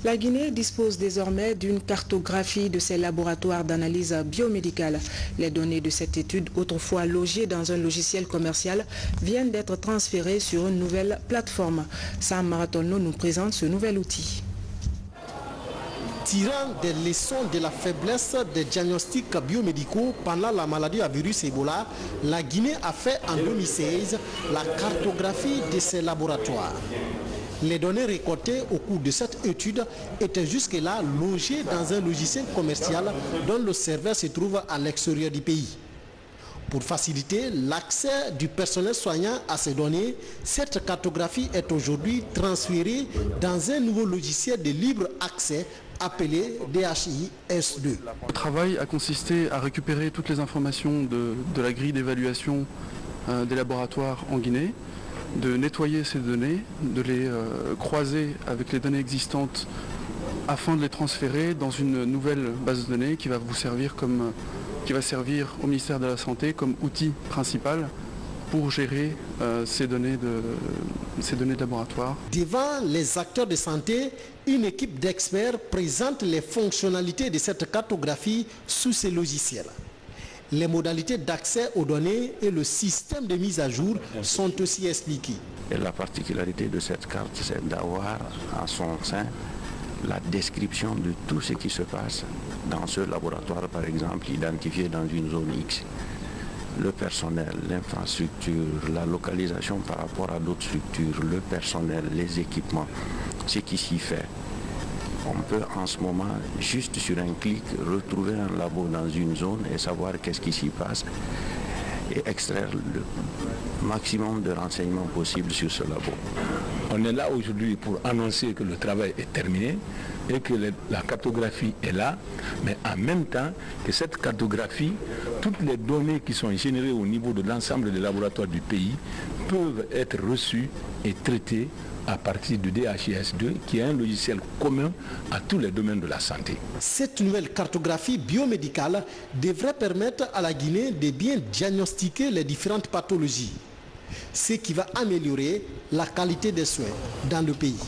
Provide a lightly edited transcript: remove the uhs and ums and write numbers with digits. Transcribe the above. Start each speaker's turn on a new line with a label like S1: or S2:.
S1: La Guinée dispose désormais d'une cartographie de ses laboratoires d'analyse biomédicale. Les données de cette étude, autrefois logées dans un logiciel commercial, viennent d'être transférées sur une nouvelle plateforme. Sam Maratonno nous présente ce nouvel outil.
S2: Tirant des leçons de la faiblesse des diagnostics biomédicaux pendant la maladie à virus Ebola, la Guinée a fait en 2016 la cartographie de ses laboratoires. Les données récoltées au cours de cette étude étaient jusque-là logées dans un logiciel commercial dont le serveur se trouve à l'extérieur du pays. Pour faciliter l'accès du personnel soignant à ces données, cette cartographie est aujourd'hui transférée dans un nouveau logiciel de libre accès appelé DHIS2.
S3: Le travail a consisté à récupérer toutes les informations de la grille d'évaluation des laboratoires en Guinée, de nettoyer ces données, de les croiser avec les données existantes afin de les transférer dans une nouvelle base de données qui va servir au ministère de la Santé comme outil principal pour gérer ces données de laboratoire.
S2: Devant les acteurs de santé, une équipe d'experts présente les fonctionnalités de cette cartographie sous ces logiciels. Les modalités d'accès aux données et le système de mise à jour sont aussi expliqués.
S4: Et la particularité de cette carte, c'est d'avoir en son sein la description de tout ce qui se passe dans ce laboratoire, par exemple, identifié dans une zone X. Le personnel, l'infrastructure, la localisation par rapport à d'autres structures, le personnel, les équipements, ce qui s'y fait. On peut en ce moment, juste sur un clic, retrouver un labo dans une zone et savoir qu'est-ce qui s'y passe et extraire le maximum de renseignements possibles sur ce labo.
S5: On est là aujourd'hui pour annoncer que le travail est terminé et que la cartographie est là, mais en même temps que cette cartographie, toutes les données qui sont générées au niveau de l'ensemble des laboratoires du pays peuvent être reçues et traitées à partir du DHIS2, qui est un logiciel commun à tous les domaines de la santé.
S2: Cette nouvelle cartographie biomédicale devrait permettre à la Guinée de bien diagnostiquer les différentes pathologies, ce qui va améliorer la qualité des soins dans le pays.